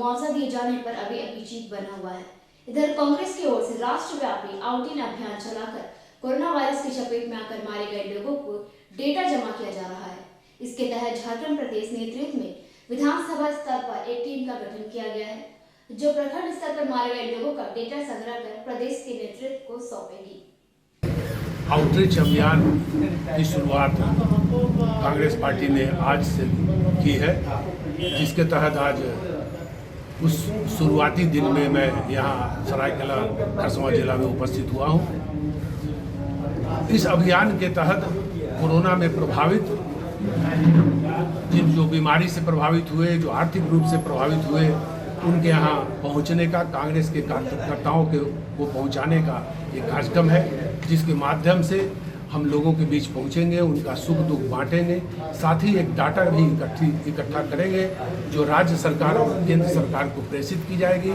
मुआवजा दिए जाने पर अभी चीख बना हुआ है। इधर कांग्रेस की ओर से राष्ट्रव्यापी आउट इन अभियान चलाकर कोरोना वायरस की चपेट में आकर मारे गए लोगों को डेटा जमा किया जा रहा है। इसके तहत झारखंड प्रदेश नेतृत्व में विधानसभा स्तर पर एक टीम का गठन किया गया है, जो प्रखंड स्तर पर मारे गए लोगों का डेटा संग्रह कर प्रदेश के नेतृत्व को सौंपेगी। आउटरीच अभियान की शुरुआत कांग्रेस पार्टी ने आज से की है, जिसके तहत आज उस शुरुआती दिन में मैं यहाँ सरायकेला खरसवां जिला में उपस्थित हुआ हूँ। इस अभियान के तहत कोरोना में प्रभावित जो बीमारी से प्रभावित हुए, जो आर्थिक रूप से प्रभावित हुए, उनके यहाँ पहुँचने का, कांग्रेस के कार्यकर्ताओं को पहुँचाने का एक कार्यक्रम है, जिसके माध्यम से हम लोगों के बीच पहुँचेंगे, उनका सुख दुख बांटेंगे, साथ ही एक डाटा भी इकट्ठा करेंगे जो राज्य सरकार और केंद्र सरकार को प्रेषित की जाएगी,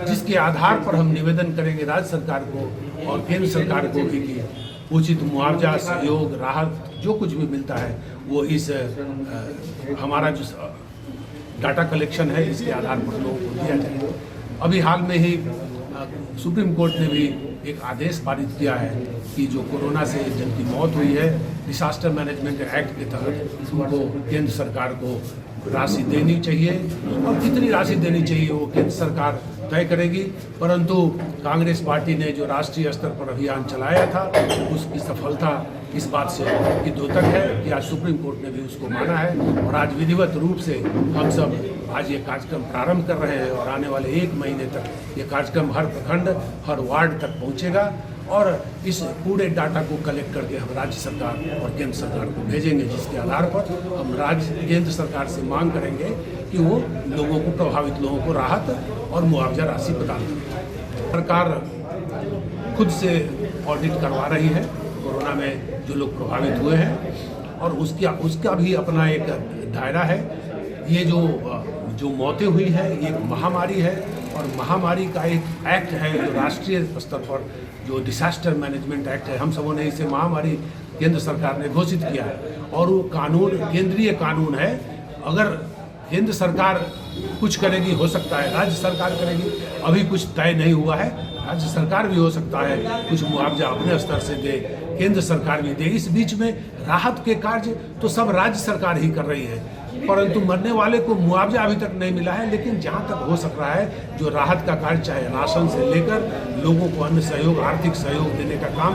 जिसके आधार पर हम निवेदन करेंगे राज्य सरकार को और केंद्र सरकार को भी कि उचित मुआवजा, सहयोग, राहत जो कुछ भी मिलता है वो इस हमारा जो डाटा कलेक्शन है इसके आधार पर लोगों को दिया जाए। अभी हाल में ही सुप्रीम कोर्ट ने भी एक आदेश पारित किया है कि जो कोरोना से जिनकी मौत हुई है, डिसास्टर मैनेजमेंट एक्ट के तहत उनको केंद्र सरकार को राशि देनी चाहिए, और कितनी राशि देनी चाहिए वो केंद्र सरकार तय करेगी। परंतु कांग्रेस पार्टी ने जो राष्ट्रीय स्तर पर अभियान चलाया था उसकी सफलता इस बात से कि द्योतक है कि आज सुप्रीम कोर्ट ने भी उसको माना है, और आज विधिवत रूप से हम सब आज ये कार्यक्रम प्रारंभ कर रहे हैं, और आने वाले 1 महीने तक ये कार्यक्रम हर प्रखंड, हर वार्ड तक पहुँचेगा, और इस पूरे डाटा को कलेक्ट करके हम राज्य सरकार और केंद्र सरकार को भेजेंगे, जिसके आधार पर हम केंद्र सरकार से मांग करेंगे कि वो लोगों को, प्रभावित लोगों को राहत और मुआवजा राशि प्रदान करें। सरकार खुद से ऑडिट करवा रही है कोरोना में जो लोग प्रभावित हुए हैं, और उसका भी अपना एक दायरा है। ये जो मौतें हुई है ये एक महामारी है, और महामारी का एक एक्ट है जो राष्ट्रीय स्तर पर जो डिसास्टर मैनेजमेंट एक्ट है, हम सबों ने इसे महामारी केंद्र सरकार ने घोषित किया है, और वो कानून केंद्रीय कानून है। अगर केंद्र सरकार कुछ करेगी, हो सकता है राज्य सरकार करेगी, अभी कुछ तय नहीं हुआ है, राज्य सरकार भी हो सकता है कुछ मुआवजा अपने स्तर से दे, केंद्र सरकार भी दे। इस बीच में राहत के कार्य तो सब राज्य सरकार ही कर रही है, परंतु मरने वाले को मुआवजा अभी तक नहीं मिला है। लेकिन जहाँ तक हो सक रहा है जो राहत का कार्य, चाहे राशन से लेकर लोगों को अन्य सहयोग, आर्थिक सहयोग देने का काम,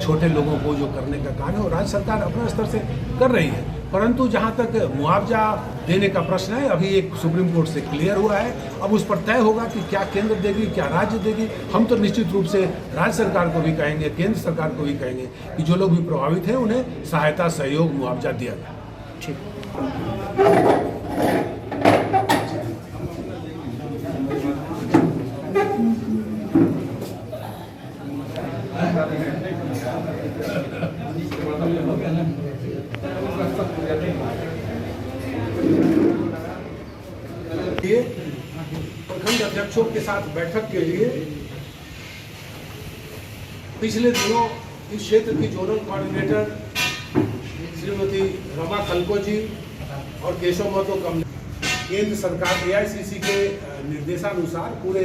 छोटे लोगों को जो करने का काम है वो राज्य सरकार अपने स्तर से कर रही है। परंतु जहाँ तक मुआवजा देने का प्रश्न है, अभी एक सुप्रीम कोर्ट से क्लियर हुआ है, अब उस पर तय होगा कि क्या केंद्र देगी, क्या राज्य देगी। हम तो निश्चित रूप से राज्य सरकार को भी कहेंगे, केंद्र सरकार को भी कहेंगे कि जो लोग भी प्रभावित हैं उन्हें सहायता, सहयोग, मुआवजा दिया जाए। ठीक। प्रखंड अध्यक्षों के साथ बैठक के लिए पिछले दिनों इस क्षेत्र की जोनल कोऑर्डिनेटर श्रीमती रमा खलको जी और केशव महतो कम, केंद्र सरकार AICC के निर्देशानुसार पूरे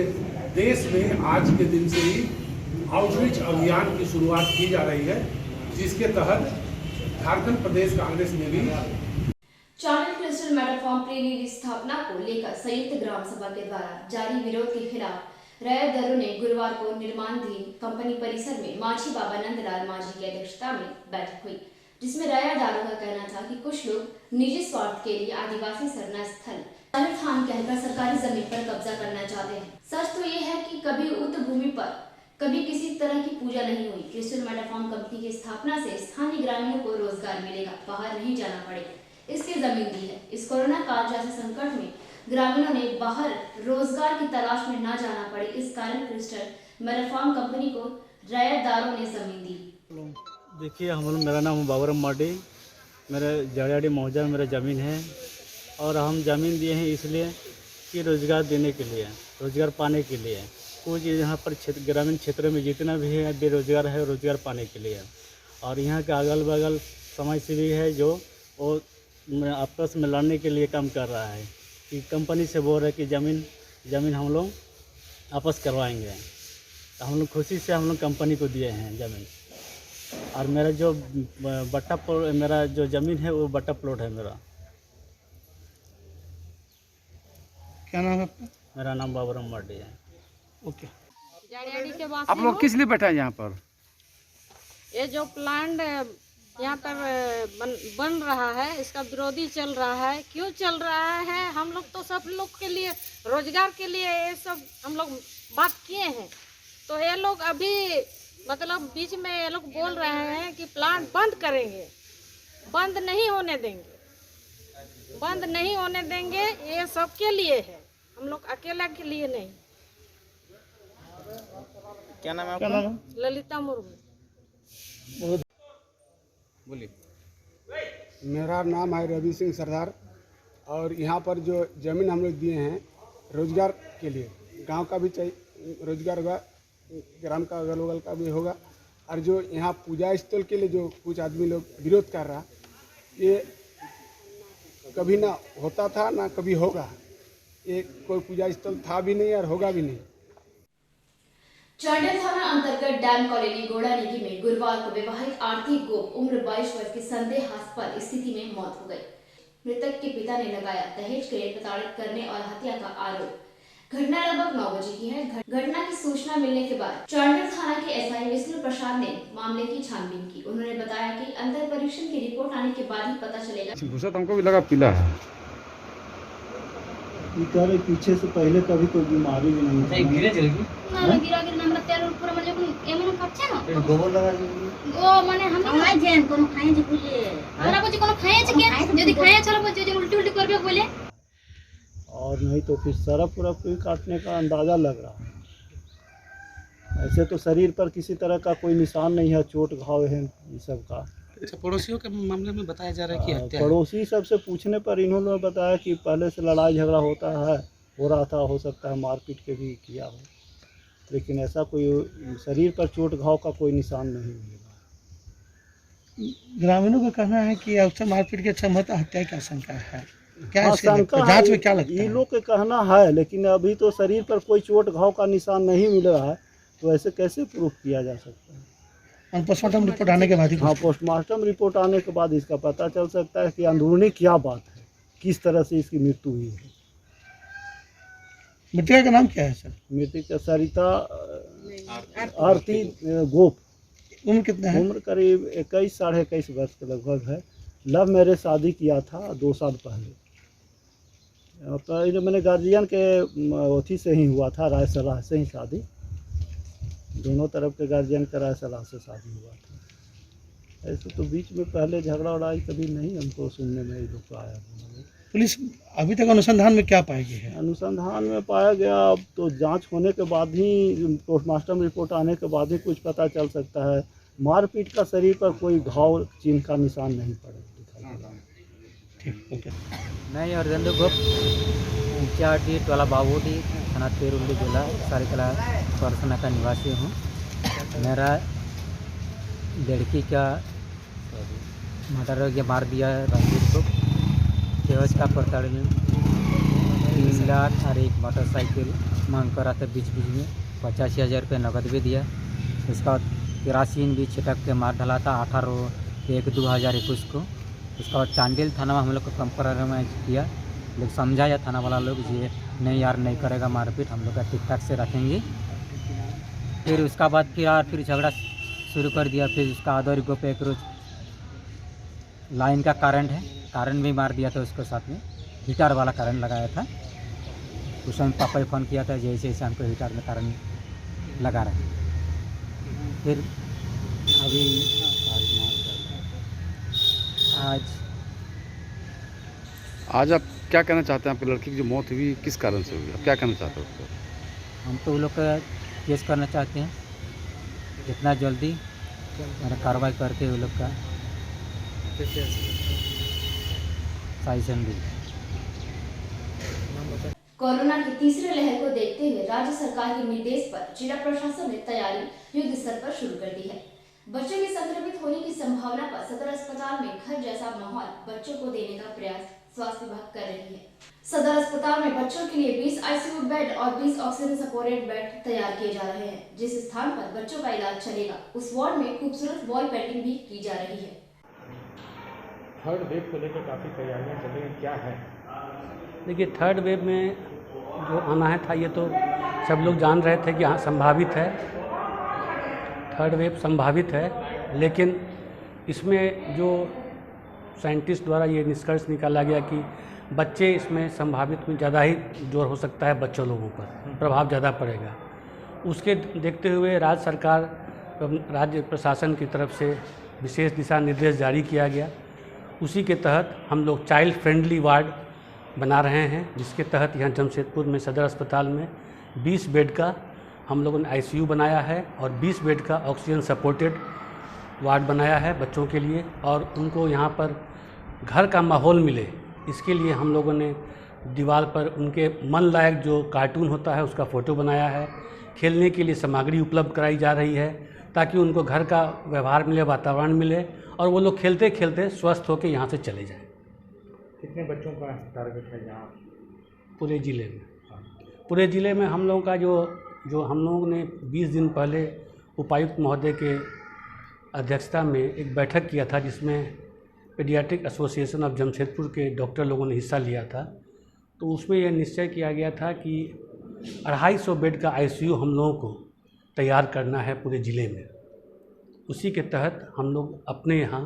देश में आज के दिन से ही आउटरीच अभियान की शुरुआत की जा रही है, जिसके तहत झारखंड प्रदेश कांग्रेस ने भी चाणक्य क्लस्टर मेटा फार्म प्रेमी की स्थापना को लेकर संयुक्त ग्राम सभा के द्वारा जारी विरोध के खिलाफ रैयत दलों ने गुरुवार को निर्माणाधीन कंपनी परिसर में माझी बाबा नंदलाल माझी की अध्यक्षता में बैठक हुई, जिसमें रैयतदारों का कहना था कि कुछ लोग निजी स्वार्थ के लिए आदिवासी शरण स्थल थान कहकर सरकारी जमीन पर कब्जा करना चाहते हैं। सच तो ये है कि कभी उक्त भूमि पर कभी किसी तरह की पूजा नहीं हुई। क्रिस्टल मेटा फार्म कंपनी की स्थापना से स्थानीय ग्रामीणों को रोजगार मिलेगा, बाहर नहीं जाना पड़ेगा, इसकी जमीन दी है। इस कोरोना काल जैसे संकट में ग्रामीणों ने बाहर रोजगार की तलाश में ना जाना पड़े, इस कारण क्रिस्टल मेटा फार्म कंपनी को रैयतदारों ने जमीन दी। देखिए, मेरा नाम बाबूराम मार्डी, मेरे जड़ियाड़ी मौजा में मेरा ज़मीन है, और हम ज़मीन दिए हैं इसलिए कि रोज़गार देने के लिए, रोज़गार पाने के लिए। कुछ यहाँ पर ग्रामीण क्षेत्र में जितना भी है बेरोज़गार है, रोज़गार पाने के लिए। और यहाँ के अगल बगल समाज सेवी है जो वो आपस में लड़ने के लिए काम कर रहा है कि कंपनी से बोल रहा है कि ज़मीन ज़मीन हम लोग वापस करवाएंगे। तो हम लोग खुशी से हम लोग कंपनी को दिए हैं ज़मीन। और मेरा जो मेरा जो ज़मीन है वो बट्टा प्लॉट है मेरा। क्या नाम है आपका? मेरा नाम बाबूराम मार्डी है। ओके। जाड़ियाड़ी के वासी आप लोग हूँ। किस लिए बैठे हैं यहाँ पर? ये जो प्लांट यहाँ पर बन रहा है, इसका विरोधी चल रहा है। क्यों चल रहा है? हम लोग तो सब लोग के लिए, रोजगार के लिए ये सब हम लोग बात किए हैं। तो ये लोग अभी मतलब बीच में ये लोग बोल रहे हैं कि प्लांट बंद करेंगे। बंद नहीं होने देंगे, बंद नहीं होने देंगे। ये सबके लिए है, हम लोग अकेला के लिए नहीं। क्या नाम है क्या नाम है? ललिता मुर्मू। बोलिए। मेरा नाम है रवि सिंह सरदार और यहाँ पर जो ज़मीन हम लोग दिए हैं रोज़गार के लिए, गांव का भी चाहिए रोज़गार होगा, ग्राम का अगल बगल का भी होगा। और जो यहाँ पूजा स्थल के लिए जो कुछ आदमी लोग विरोध कर रहा, ये कभी ना होता था ना कभी होगा। ये कोई पूजा स्थल था भी नहीं और होगा भी नहीं। चांडिल थाना अंतर्गत डैम कॉलोनी गोड़ानेगी में गुरुवार को विवाहित आरती गोप उम्र 22 वर्ष की संदेहास्पद स्थिति में मौत हो गई। मृतक के पिता ने लगाया दहेज के लिए प्रताड़ित करने और हत्या का आरोप। घटना लगभग 9 बजे की है। घटना की सूचना मिलने के बाद चांडिल थाना के एसआई विष्णु प्रसाद ने मामले की छानबीन की। उन्होंने बताया कि अंतर परीक्षण की रिपोर्ट आने के बाद ही पता चलेगा। भूसा हमको भी लगा पीला है। इधर पीछे से पहले कभी कोई बीमारी भी नहीं थी। गिरे चलेगी ना गिरा गिरा नंबर 13 ऊपर में जो एमन कच्चे ना गोबर लगा ओ माने हम हमरा जेन कोनो खाए जे बोले हमरा कुछ कोनो खाए छ के यदि खाए चलो कुछ जो उल्टी उल्टी करबे बोले और नहीं तो फिर सारा पूरा कोई काटने का अंदाज़ा लग रहा है। ऐसे तो शरीर पर किसी तरह का कोई निशान नहीं है, चोट घाव है ये सब का। अच्छा, पड़ोसियों के मामले में बताया जा रहा है कि हत्या है। पड़ोसी सबसे पूछने पर इन्होंने बताया कि पहले से लड़ाई झगड़ा होता है, हो रहा था, हो सकता है मारपीट के भी किया हो, लेकिन ऐसा कोई शरीर पर चोट घाव का कोई निशान नहीं मिला। ग्रामीणों का कहना है कि अवसर मारपीट के संभवतः हत्या की आशंका है। क्या हाँ, इसके जांच में क्या लगता ये है? लोग के कहना है, लेकिन अभी तो शरीर पर कोई चोट घाव का निशान नहीं मिल रहा है, तो ऐसे कैसे प्रूफ किया जा सकता है? और पोस्टमार्टम रिपोर्ट आने के बाद ही हाँ, पोस्टमार्टम रिपोर्ट आने के बाद इसका पता चल सकता है कि अंदरूनी क्या बात है, किस तरह से इसकी मृत्यु हुई है। मृतका का नाम क्या है सर? मृतक सरिता आरती गोप। उम्र कितना है? उम्र करीब 21 साढ़े 21 वर्ष के लगभग है। लव मैरिज शादी किया था 2 साल पहले। तो मैंने गार्जियन के अथी से ही हुआ था, राय सलाह से ही शादी, दोनों तरफ के गार्जियन के राय सलाह से शादी हुआ था। ऐसे तो बीच में पहले झगड़ा वड़ाई कभी नहीं हमको सुनने में ये लोग को आया। पुलिस अभी तक अनुसंधान में क्या पाई गई है? अनुसंधान में पाया गया, अब तो जांच होने के बाद ही, पोस्टमार्टम रिपोर्ट आने के बाद ही कुछ पता चल सकता है। मारपीट का शरीर पर कोई घाव चिन्ह का निशान नहीं पड़े दिखाई दे रहा। ठीक, ओके। मैं अर्जेंद्र गुप्त चाटी टोला बाबूडी थाना तेरुल्ली जिला सारिकला परसना का निवासी हूँ। मेरा लड़की का मर्डर हो गया, मार दिया रंजीत को। दहेज का प्रताड़ना 3 लाख और एक मोटरसाइकिल मांग करा था, बीच बीच में 85,000 रुपये नकद भी दिया। उसका केरासिन भी छिटक के मार डाला था 18/1/2021 को। उसका बाद चांडिल थाना में हम लोग को कंप्रोमाइज किया, लोग समझाया थाना वाला लोग, ये नहीं यार नहीं करेगा मारपीट, हम लोग का ठीक ठाक से रखेंगे। फिर उसका बाद फिर झगड़ा शुरू कर दिया। फिर उसका आदर गो पे एक रोज लाइन का करंट है, करंट भी मार दिया था उसको, साथ में हीटर वाला करंट लगाया था। उस समय पापा ने फ़ोन किया था जैसे जैसे हमको हीटर में करंट लगा रहा है। फिर अभी आज आप क्या कहना चाहते हैं? आपकी लड़की की जो मौत हुई किस कारण से हुई, आप क्या कहना चाहते हो उसको? हम तो वो लोग का केस करना चाहते हैं, जितना जल्दी कार्रवाई करके वो लोग का साइजन दी। कोरोना की तीसरे लहर को देखते हुए राज्य सरकार के निर्देश पर जिला प्रशासन ने तैयारी युद्ध स्तर पर शुरू कर दी है। बच्चों के संक्रमित होने की संभावना पर सदर अस्पताल में घर जैसा माहौल बच्चों को देने का प्रयास स्वास्थ्य विभाग कर रही है। सदर अस्पताल में बच्चों के लिए 20 आईसीयू बेड और 20 ऑक्सीजन सपोर्टेड बेड तैयार किए जा रहे हैं। जिस स्थान पर बच्चों का इलाज चलेगा उस वार्ड में खूबसूरत वॉल पेंटिंग भी की जा रही है। थर्ड वेव को लेकर काफ़ी तैयारियां चल रही हैं, क्या है? देखिए, थर्ड वेव में जो आना है था ये तो सब लोग जान रहे थे कि हाँ संभावित है, थर्ड वेव संभावित है, लेकिन इसमें जो साइंटिस्ट द्वारा ये निष्कर्ष निकाला गया कि बच्चे इसमें संभावित में ज़्यादा ही जोर हो सकता है, बच्चों लोगों पर प्रभाव ज़्यादा पड़ेगा। उसके देखते हुए राज्य सरकार, राज्य प्रशासन की तरफ से विशेष दिशा निर्देश जारी किया गया। उसी के तहत हम लोग चाइल्ड फ्रेंडली वार्ड बना रहे हैं, जिसके तहत यहाँ जमशेदपुर में सदर अस्पताल में 20 बेड का हम लोगों ने आईसीयू बनाया है और 20 बेड का ऑक्सीजन सपोर्टेड वार्ड बनाया है बच्चों के लिए। और उनको यहाँ पर घर का माहौल मिले, इसके लिए हम लोगों ने दीवार पर उनके मन लायक जो कार्टून होता है उसका फ़ोटो बनाया है। खेलने के लिए सामग्री उपलब्ध कराई जा रही है ताकि उनको घर का व्यवहार मिले, वातावरण मिले और वो लोग खेलते खेलते स्वस्थ होकर यहाँ से चले जाएं। कितने बच्चों का टारगेट है यहाँ पूरे ज़िले में? पूरे ज़िले में हम लोगों का जो हम लोगों ने 20 दिन पहले उपायुक्त महोदय के अध्यक्षता में एक बैठक किया था, जिसमें पीडियाट्रिक एसोसिएशन ऑफ जमशेदपुर के डॉक्टर लोगों ने हिस्सा लिया था। तो उसमें यह निश्चय किया गया था कि 250 बेड का आईसीयू हम लोगों को तैयार करना है पूरे ज़िले में। उसी के तहत हम लोग अपने यहाँ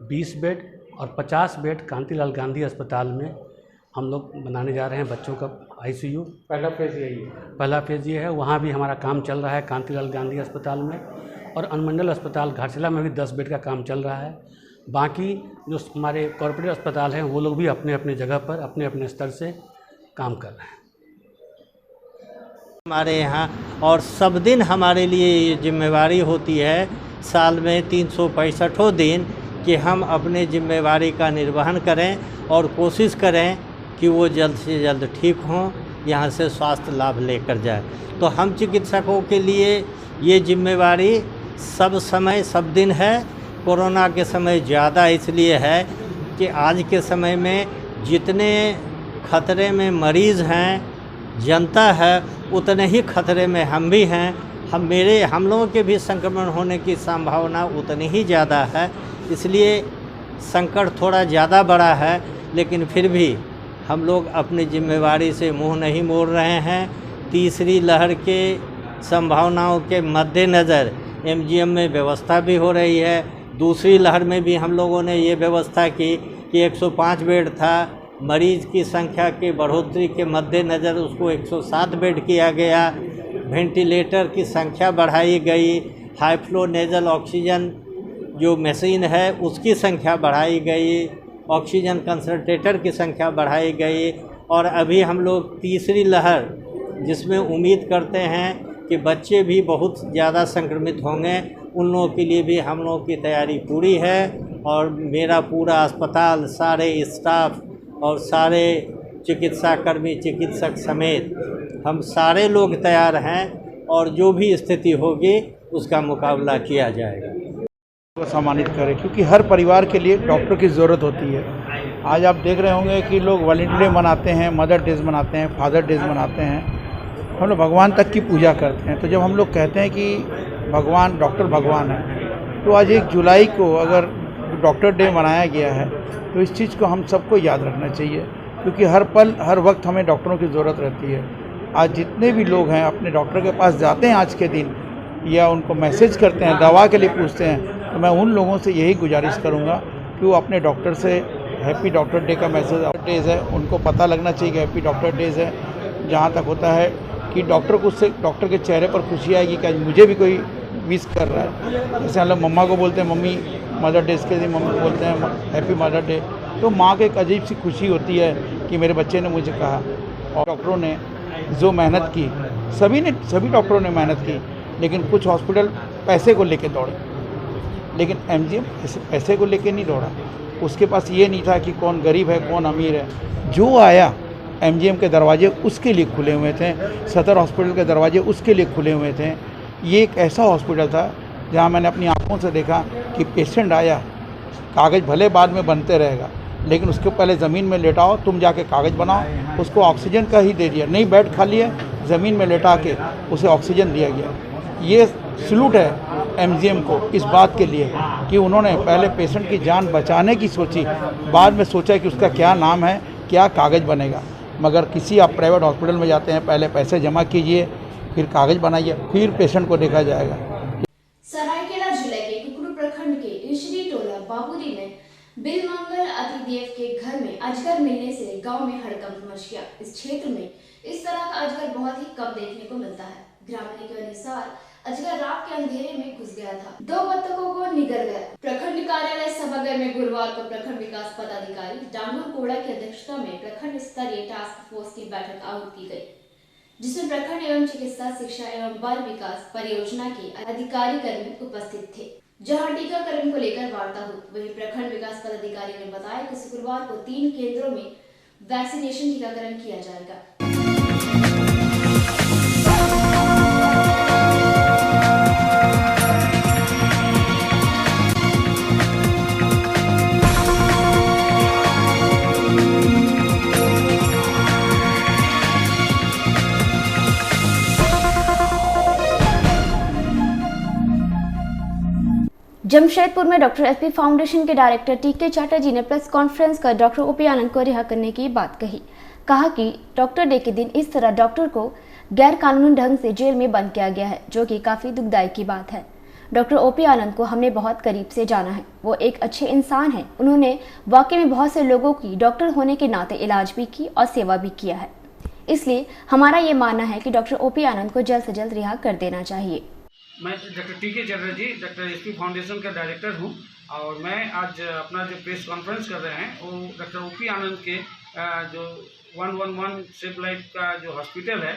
20 बेड और 50 बेड कांतिलाल गांधी अस्पताल में हम लोग बनाने जा रहे हैं बच्चों का आईसीयू। पहला फेज़ यही है? पहला फेज़ ये है। वहाँ भी हमारा काम चल रहा है कांतिलाल गांधी अस्पताल में, और अनुमंडल अस्पताल घाटशिला में भी 10 बेड का काम चल रहा है। बाकी जो हमारे कॉर्पोरेट अस्पताल हैं वो लोग भी अपने अपने जगह पर अपने अपने स्तर से काम कर रहे हैं हमारे यहाँ। और सब दिन हमारे लिए ये जिम्मेवारी होती है, साल में 365 दिन, कि हम अपने जिम्मेवारी का निर्वहन करें और कोशिश करें कि वो जल्द से जल्द ठीक हों, यहाँ से स्वास्थ्य लाभ लेकर जाए। तो हम चिकित्सकों के लिए ये जिम्मेवारी सब समय सब दिन है। कोरोना के समय ज़्यादा इसलिए है कि आज के समय में जितने खतरे में मरीज़ हैं, जनता है, उतने ही खतरे में हम भी हैं। हम लोगों के भी संक्रमण होने की संभावना उतनी ही ज़्यादा है। इसलिए संकट थोड़ा ज़्यादा बड़ा है, लेकिन फिर भी हम लोग अपनी जिम्मेवारी से मुंह नहीं मोड़ रहे हैं। तीसरी लहर के संभावनाओं के मद्देनज़र एमजीएम में व्यवस्था भी हो रही है। दूसरी लहर में भी हम लोगों ने ये व्यवस्था की कि 105 बेड था, मरीज़ की संख्या के बढ़ोतरी के मद्देनज़र उसको 107 बेड किया गया। वेंटिलेटर की संख्या बढ़ाई गई, हाई फ्लो नेजल ऑक्सीजन जो मशीन है उसकी संख्या बढ़ाई गई, ऑक्सीजन कंसंट्रेटर की संख्या बढ़ाई गई। और अभी हम लोग तीसरी लहर, जिसमें उम्मीद करते हैं कि बच्चे भी बहुत ज़्यादा संक्रमित होंगे, उन लोगों के लिए भी हम लोगों की तैयारी पूरी है। और मेरा पूरा अस्पताल, सारे स्टाफ और सारे चिकित्साकर्मी, चिकित्सक समेत हम सारे लोग तैयार हैं, और जो भी स्थिति होगी उसका मुकाबला किया जाएगा। को सम्मानित करें, क्योंकि हर परिवार के लिए डॉक्टर की ज़रूरत होती है। आज आप देख रहे होंगे कि लोग वॉलेंटियर डे मनाते हैं, मदर डेज मनाते हैं, फादर डेज मनाते हैं, हम लोग भगवान तक की पूजा करते हैं। तो जब हम लोग कहते हैं कि भगवान, डॉक्टर भगवान है, तो आज 1 जुलाई को अगर डॉक्टर डे मनाया गया है तो इस चीज़ को हम सबको याद रखना चाहिए, क्योंकि हर पल हर वक्त हमें डॉक्टरों की ज़रूरत रहती है। आज जितने भी लोग हैं अपने डॉक्टर के पास जाते हैं आज के दिन, या उनको मैसेज करते हैं, दवा के लिए पूछते हैं, तो मैं उन लोगों से यही गुजारिश करूंगा कि वो अपने डॉक्टर से हैप्पी डॉक्टर डे का मैसेज, डेज है उनको पता लगना चाहिए कि हैप्पी डॉक्टर डेज है। जहाँ तक होता है कि डॉक्टर को, उससे डॉक्टर के चेहरे पर खुशी आएगी कि आज मुझे भी कोई विश कर रहा है। जैसे हम लोग मम्मा को बोलते हैं मम्मी मदर डेज के दिन मम्मी बोलते हैं हैप्पी मदर डे, तो माँ को एक अजीब सी खुशी होती है कि मेरे बच्चे ने मुझे कहा। और डॉक्टरों ने जो मेहनत की, सभी डॉक्टरों ने मेहनत की, लेकिन कुछ हॉस्पिटल पैसे को लेके दौड़े, लेकिन एमजीएम पैसे को लेके नहीं दौड़ा। उसके पास ये नहीं था कि कौन गरीब है कौन अमीर है। जो आया एमजीएम के दरवाजे उसके लिए खुले हुए थे, सदर हॉस्पिटल के दरवाजे उसके लिए खुले हुए थे। ये एक ऐसा हॉस्पिटल था जहाँ मैंने अपनी आंखों से देखा कि पेशेंट आया, कागज़ भले बाद में बनते रहेगा, लेकिन उसके पहले ज़मीन में लेटाओ, तुम जाके कागज़ बनाओ। उसको ऑक्सीजन का ही दे दिया, नहीं बेड खाली है, ज़मीन में लेटा के उसे ऑक्सीजन दिया गया। ये सलूट है एमजीएम को इस बात के लिए कि उन्होंने पहले पेशेंट की जान बचाने की सोची, बाद में सोचा कि उसका क्या नाम है, क्या कागज़ बनेगा। मगर किसी आप प्राइवेट हॉस्पिटल में जाते हैं, पहले पैसे जमा कीजिए, फिर कागज़ बनाइए, फिर पेशेंट को देखा जाएगा। सरायकेला जिले के कुकरू प्रखंड के ईशरी टोला बाबूरी में बिलमंगल अतिदेव के घर में अजगर मिलने से गांव में हड़कंप मच गया। इस क्षेत्र में इस तरह का अजगर बहुत ही कम देखने को मिलता है। ग्रामीणों के अनुसार अजगर रात के अंधेरे में घुस गया था, 2 बत्तखों को निगल गया। प्रखंड कार्यालय सभागार में गुरुवार को प्रखंड विकास पदाधिकारी डांगुर कोड़ा की अध्यक्षता में प्रखंड स्तरीय टास्क फोर्स की बैठक आहूत की गई, जिसमें प्रखंड एवं चिकित्सा शिक्षा एवं बाल विकास परियोजना के अधिकारी कर्मी उपस्थित थे, जहां टीकाकरण को लेकर वार्ता हुई। वहीं प्रखंड विकास पदाधिकारी ने बताया कि शुक्रवार को 3 केंद्रों में वैक्सीनेशन टीकाकरण किया जाएगा। जमशेदपुर में डॉक्टर एसपी फाउंडेशन के डायरेक्टर टीके चैटर्जी ने प्रेस कॉन्फ्रेंस कर डॉक्टर ओपी आनंद को रिहा करने की बात कही। कहा कि डॉक्टर डे के दिन इस तरह डॉक्टर को गैर कानूनी ढंग से जेल में बंद किया गया है, जो कि काफी दुखदायी की बात है। डॉक्टर ओपी आनंद को हमने बहुत करीब से जाना है, वो एक अच्छे इंसान हैं। उन्होंने वाकई में बहुत से लोगों की डॉक्टर होने के नाते इलाज भी की और सेवा भी किया है। इसलिए हमारा ये मानना है कि डॉक्टर ओपी आनंद को जल्द से जल्द रिहा कर देना चाहिए। मैं डॉक्टर टीके चटर्जी डॉक्टर एसपी फाउंडेशन का डायरेक्टर हूं और मैं आज अपना जो प्रेस कॉन्फ्रेंस कर रहे हैं वो डॉक्टर ओपी आनंद के जो 111 सेव लाइफ का जो हॉस्पिटल है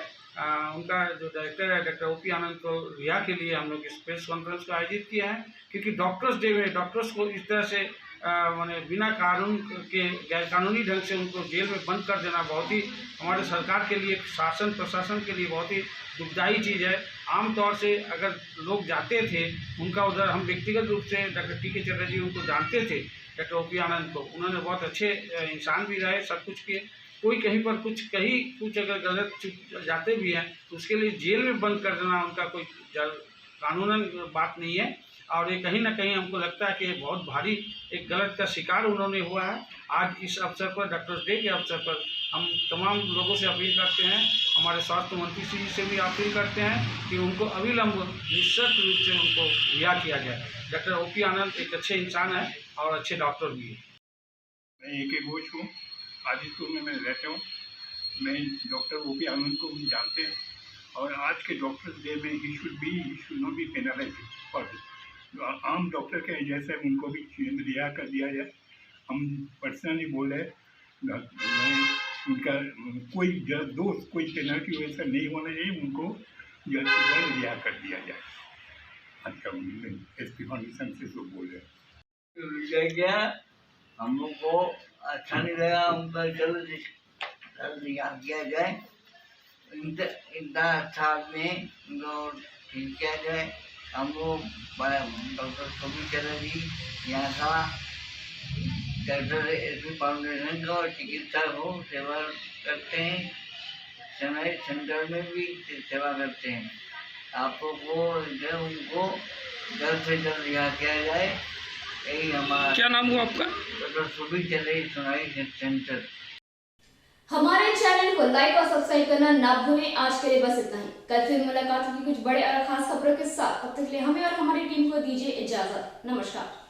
उनका जो डायरेक्टर है डॉक्टर ओपी आनंद को रिहा के लिए हम लोग इस प्रेस कॉन्फ्रेंस को आयोजित किया है। क्योंकि डॉक्टर्स डे में डॉक्टर्स को इस तरह से माने बिना कानून के गैर कानूनी ढंग से उनको जेल में बंद कर देना बहुत ही हमारे सरकार के लिए, शासन प्रशासन के लिए बहुत ही दुखदायी चीज़ है। आमतौर से अगर लोग जाते थे उनका उधर, हम व्यक्तिगत रूप से डॉक्टर टीके चटर्जी उनको जानते थे, डॉक्टर ओपी आनंद को, उन्होंने बहुत अच्छे इंसान भी रहे, सब कुछ किए। कोई कहीं पर कुछ अगर गलत चुप जाते भी हैं तो उसके लिए जेल में बंद कर देना उनका कोई कानूनन बात नहीं है। और ये कहीं ना कहीं हमको लगता है कि बहुत भारी एक गलत का शिकार उन्होंने हुआ है। आज इस अवसर पर, डॉक्टर्स डे के अवसर पर, हम तमाम लोगों से अपील करते हैं, हमारे स्वास्थ्य मंत्री जी से भी अपील करते हैं कि उनको अविलंब निश्चित रूप से उनको रिहा किया जाए। डॉक्टर ओपी आनंद एक अच्छे इंसान है और अच्छे डॉक्टर भी है। मैं AK घोष हूँ, आदितपुर में मैं रहता हूँ। मैं डॉक्टर ओपी आनंद को जानते हैं और आज के डॉक्टर्स डे में he should not be penalised for जो आम डॉक्टर के जैसे उनको भी रिहा कर दिया जाए। हम पर्सनली बोले उनका कोई दोस्त कोई पेनल्टी वैसा नहीं होना चाहिए, उनको जल्द से जल्द रिहा कर दिया जाए। आज का एसपी फाउंडेशन से जो बोल रहे गया हम लोग को अच्छा नहीं लगा, उनका जल्द रिहा किया जाए। इतना अच्छा आदमी उनको ठीक किया जाए। हम लोग डॉक्टर सोमी चटर्जी यहाँ का डॉक्टर एसपी फाउंडेशन का और चिकित्सक हो सेवा करते हैं, समय सेंटर में भी सेवा करते हैं। आप लोग को उनको जल्द से जल्द रिहा किया जाए, यही हमारा। क्या नाम हुआ आपका? डॉक्टर सोमी चटर्जी सुनाई सेंटर। हमारे चैनल को लाइक और सब्सक्राइब करना ना भूलें। आज के लिए बस इतना ही। कल फिर मुलाकात होगी कुछ बड़े और खास खबरों के साथ। तब तक के लिए हमें और हमारी टीम को दीजिए इजाजत। नमस्कार।